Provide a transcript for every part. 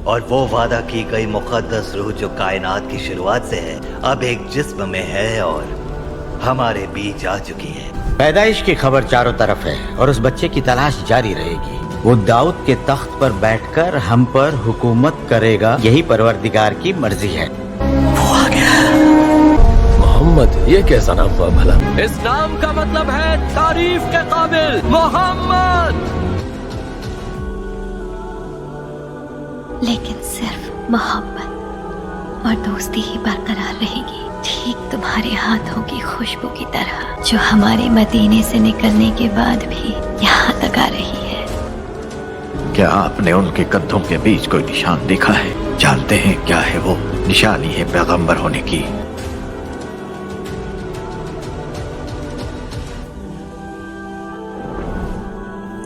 اور وہ وعدہ کی گئی مقدس روح جو کائنات کی شروعات سے ہے اب ایک جسم میں ہے اور ہمارے بیچ آ چکی ہے۔ پیدائش کی خبر چاروں طرف ہے اور اس بچے کی تلاش جاری رہے گی۔ وہ داؤد کے تخت پر بیٹھ کر ہم پر حکومت کرے گا، یہی پروردگار کی مرضی ہے۔ وہ آ گیا۔ محمد، یہ کیسا نام ہوا بھلا؟ اس نام کا مطلب ہے تعریف کے قابل، محمد۔ لیکن صرف محبت اور دوستی ہی برقرار رہے گی، ٹھیک تمہارے ہاتھوں کی خوشبو کی طرح جو ہمارے مدینے سے نکلنے کے بعد بھی یہاں تک آ رہی ہے۔ کیا آپ نے ان کے کندھوں کے بیچ کوئی نشان دیکھا ہے؟ جانتے ہیں کیا ہے وہ؟ نشانی ہے پیغمبر ہونے کی۔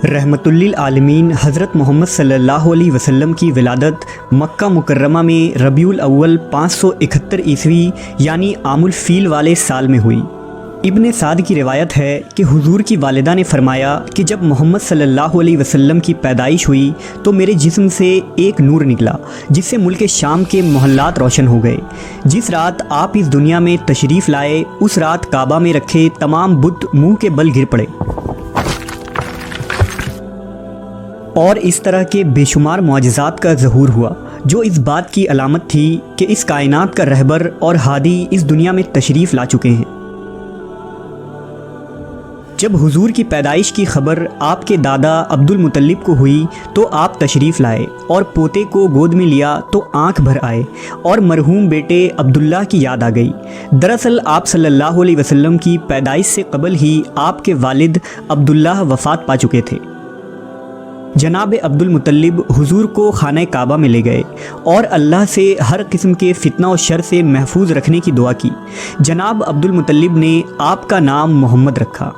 رحمت للعالمین حضرت محمد صلی اللہ علیہ وسلم کی ولادت مکہ مکرمہ میں ربیع الاول 571 عیسوی یعنی عام الفیل والے سال میں ہوئی۔ ابن سعد کی روایت ہے کہ حضور کی والدہ نے فرمایا کہ جب محمد صلی اللہ علیہ وسلم کی پیدائش ہوئی تو میرے جسم سے ایک نور نکلا جس سے ملک شام کے محلات روشن ہو گئے۔ جس رات آپ اس دنیا میں تشریف لائے اس رات کعبہ میں رکھے تمام بت منہ کے بل گر پڑے، اور اس طرح کے بے شمار معجزات کا ظہور ہوا جو اس بات کی علامت تھی کہ اس کائنات کا رہبر اور ہادی اس دنیا میں تشریف لا چکے ہیں۔ جب حضور کی پیدائش کی خبر آپ کے دادا عبد المطلب کو ہوئی تو آپ تشریف لائے اور پوتے کو گود میں لیا تو آنکھ بھر آئے اور مرحوم بیٹے عبداللہ کی یاد آ گئی۔ دراصل آپ صلی اللہ علیہ وسلم کی پیدائش سے قبل ہی آپ کے والد عبداللہ وفات پا چکے تھے۔ جناب عبد المطلب حضور کو خانہ کعبہ میں لے گئے اور اللہ سے ہر قسم کے فتنہ و شر سے محفوظ رکھنے کی دعا کی۔ جناب عبد المطلب نے آپ کا نام محمد رکھا۔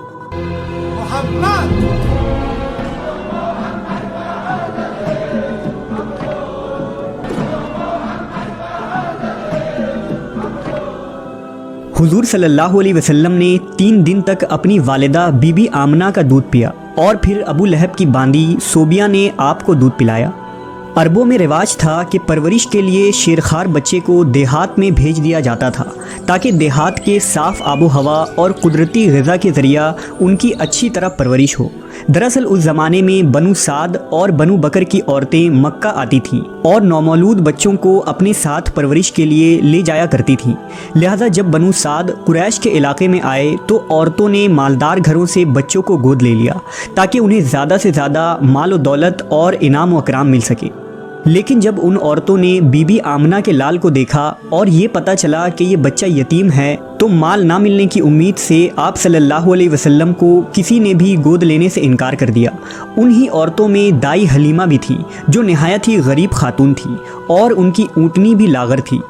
حضور صلی اللہ علیہ وسلم نے 3 دن تک اپنی والدہ بی بی آمنہ کا دودھ پیا اور پھر ابو لہب کی باندی صوبیہ نے آپ کو دودھ پلایا۔ عربوں میں رواج تھا کہ پرورش کے لیے شیرخوار بچے کو دیہات میں بھیج دیا جاتا تھا تاکہ دیہات کے صاف آب و ہوا اور قدرتی غذا کے ذریعہ ان کی اچھی طرح پرورش ہو۔ دراصل اس زمانے میں بنو سعد اور بنو بکر کی عورتیں مکہ آتی تھیں اور نومولود بچوں کو اپنے ساتھ پرورش کے لیے لے جایا کرتی تھیں، لہٰذا جب بنو سعد قریش کے علاقے میں آئے تو عورتوں نے مالدار گھروں سے بچوں کو گود لے لیا تاکہ انہیں زیادہ سے زیادہ مال و دولت اور انعام و اکرام مل سکے۔ لیکن جب ان عورتوں نے بی بی آمنہ کے لال کو دیکھا اور یہ پتہ چلا کہ یہ بچہ یتیم ہے تو مال نہ ملنے کی امید سے آپ صلی اللہ علیہ وسلم کو کسی نے بھی گود لینے سے انکار کر دیا۔ انہی عورتوں میں دائی حلیمہ بھی تھی جو نہایت ہی غریب خاتون تھی اور ان کی اونٹنی بھی لاغر تھی۔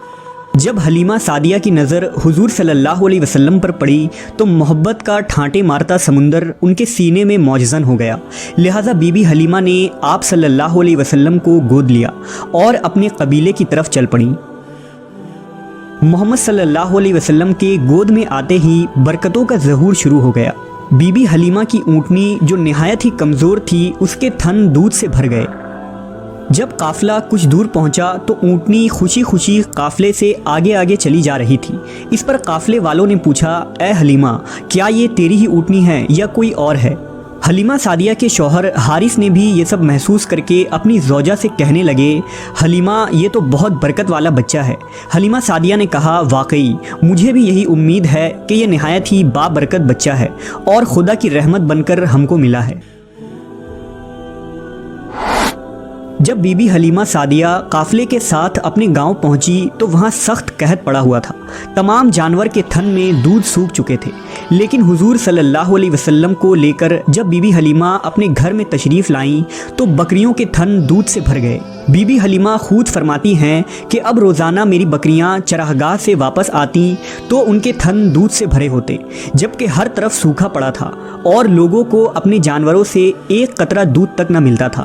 جب حلیمہ سعدیہ کی نظر حضور صلی اللہ علیہ وسلم پر پڑی تو محبت کا ٹھانٹے مارتا سمندر ان کے سینے میں موجزن ہو گیا، لہٰذا بی بی حلیمہ نے آپ صلی اللہ علیہ وسلم کو گود لیا اور اپنے قبیلے کی طرف چل پڑیں۔ محمد صلی اللہ علیہ وسلم کے گود میں آتے ہی برکتوں کا ظہور شروع ہو گیا۔ بی بی حلیمہ کی اونٹنی جو نہایت ہی کمزور تھی اس کے تھن دودھ سے بھر گئے۔ جب قافلہ کچھ دور پہنچا تو اونٹنی خوشی خوشی قافلے سے آگے آگے چلی جا رہی تھی۔ اس پر قافلے والوں نے پوچھا، اے حلیمہ، کیا یہ تیری ہی اونٹنی ہے یا کوئی اور ہے؟ حلیمہ سعدیہ کے شوہر حارث نے بھی یہ سب محسوس کر کے اپنی زوجہ سے کہنے لگے، حلیمہ یہ تو بہت برکت والا بچہ ہے۔ حلیمہ سعدیہ نے کہا، واقعی مجھے بھی یہی امید ہے کہ یہ نہایت ہی بابرکت بچہ ہے اور خدا کی رحمت بن کر ہم کو ملا ہے۔ جب بی بی حلیمہ سعدیہ قافلے کے ساتھ اپنے گاؤں پہنچی تو وہاں سخت قحط پڑا ہوا تھا، تمام جانور کے تھن میں دودھ سوکھ چکے تھے، لیکن حضور صلی اللہ علیہ وسلم کو لے کر جب بی بی حلیمہ اپنے گھر میں تشریف لائیں تو بکریوں کے تھن دودھ سے بھر گئے۔ بی بی حلیمہ خود فرماتی ہیں کہ اب روزانہ میری بکریاں چراگاہ سے واپس آتی تو ان کے تھن دودھ سے بھرے ہوتے، جبکہ ہر طرف سوکھا پڑا تھا اور لوگوں کو اپنے جانوروں سے ایک قطرہ دودھ تک نہ ملتا تھا۔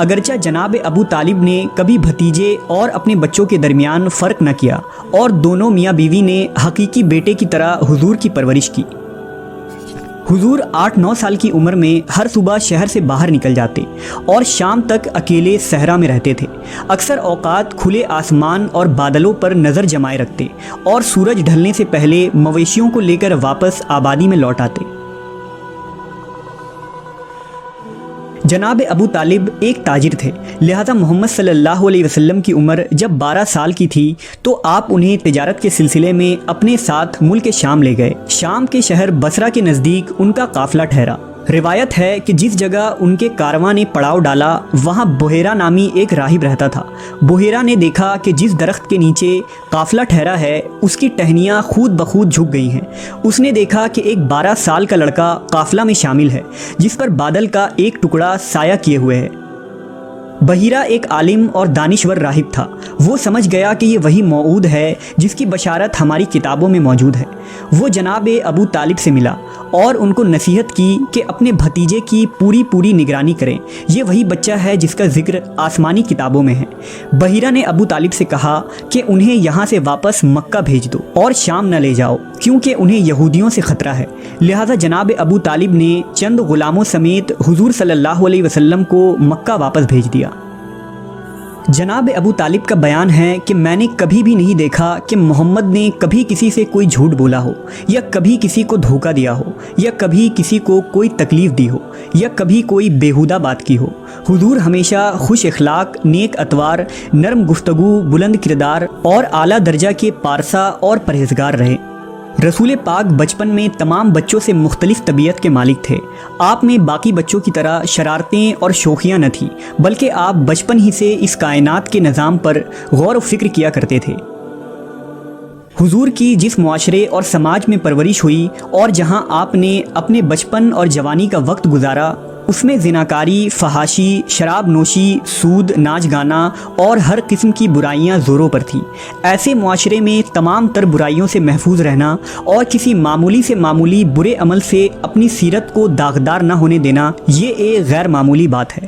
اگرچہ جناب ابو طالب نے کبھی بھتیجے اور اپنے بچوں کے درمیان فرق نہ کیا اور دونوں میاں بیوی نے حقیقی بیٹے کی طرح حضور کی پرورش کی۔ حضور 8-9 سال کی عمر میں ہر صبح شہر سے باہر نکل جاتے اور شام تک اکیلے صحرا میں رہتے تھے۔ اکثر اوقات کھلے آسمان اور بادلوں پر نظر جمائے رکھتے اور سورج ڈھلنے سے پہلے مویشیوں کو لے کر واپس آبادی میں لوٹ آتے۔ جناب ابو طالب ایک تاجر تھے، لہذا محمد صلی اللہ علیہ وسلم کی عمر جب 12 سال کی تھی تو آپ انہیں تجارت کے سلسلے میں اپنے ساتھ ملک شام لے گئے۔ شام کے شہر بصرہ کے نزدیک ان کا قافلہ ٹھہرا۔ روایت ہے کہ جس جگہ ان کے کارواں نے پڑاؤ ڈالا وہاں بحیرہ نامی ایک راہب رہتا تھا۔ بحیرہ نے دیکھا کہ جس درخت کے نیچے قافلہ ٹھہرا ہے اس کی ٹہنیاں خود بخود جھک گئی ہیں۔ اس نے دیکھا کہ ایک 12 سال کا لڑکا قافلہ میں شامل ہے جس پر بادل کا ایک ٹکڑا سایہ کیے ہوئے ہے۔ بحیرہ ایک عالم اور دانشور راہب تھا۔ وہ سمجھ گیا کہ یہ وہی موعود ہے جس کی بشارت ہماری کتابوں میں موجود ہے۔ وہ جناب ابو طالب سے ملا اور ان کو نصیحت کی کہ اپنے بھتیجے کی پوری نگرانی کریں، یہ وہی بچہ ہے جس کا ذکر آسمانی کتابوں میں ہے۔ بحیرہ نے ابو طالب سے کہا کہ انہیں یہاں سے واپس مکہ بھیج دو اور شام نہ لے جاؤ کیونکہ انہیں یہودیوں سے خطرہ ہے۔ لہذا جناب ابو طالب نے چند غلاموں سمیت حضور صلی اللہ علیہ وسلم کو مکہ واپس بھیج دیا۔ جناب ابو طالب کا بیان ہے کہ میں نے کبھی بھی نہیں دیکھا کہ محمد نے کبھی کسی سے کوئی جھوٹ بولا ہو یا کبھی کسی کو دھوکہ دیا ہو یا کبھی کسی کو کوئی تکلیف دی ہو یا کبھی کوئی بیہودہ بات کی ہو۔ حضور ہمیشہ خوش اخلاق، نیک اتوار، نرم گفتگو، بلند کردار اور اعلیٰ درجہ کے پارسا اور پرہیزگار رہے۔ رسول پاک بچپن میں تمام بچوں سے مختلف طبیعت کے مالک تھے۔ آپ میں باقی بچوں کی طرح شرارتیں اور شوخیاں نہ تھیں، بلکہ آپ بچپن ہی سے اس کائنات کے نظام پر غور و فکر کیا کرتے تھے۔ حضور کی جس معاشرے اور سماج میں پرورش ہوئی اور جہاں آپ نے اپنے بچپن اور جوانی کا وقت گزارا اس میں زناکاری، فحاشی، شراب نوشی، سود، ناچ گانا اور ہر قسم کی برائیاں زوروں پر تھیں۔ ایسے معاشرے میں تمام تر برائیوں سے محفوظ رہنا اور کسی معمولی سے معمولی برے عمل سے اپنی سیرت کو داغدار نہ ہونے دینا یہ ایک غیر معمولی بات ہے۔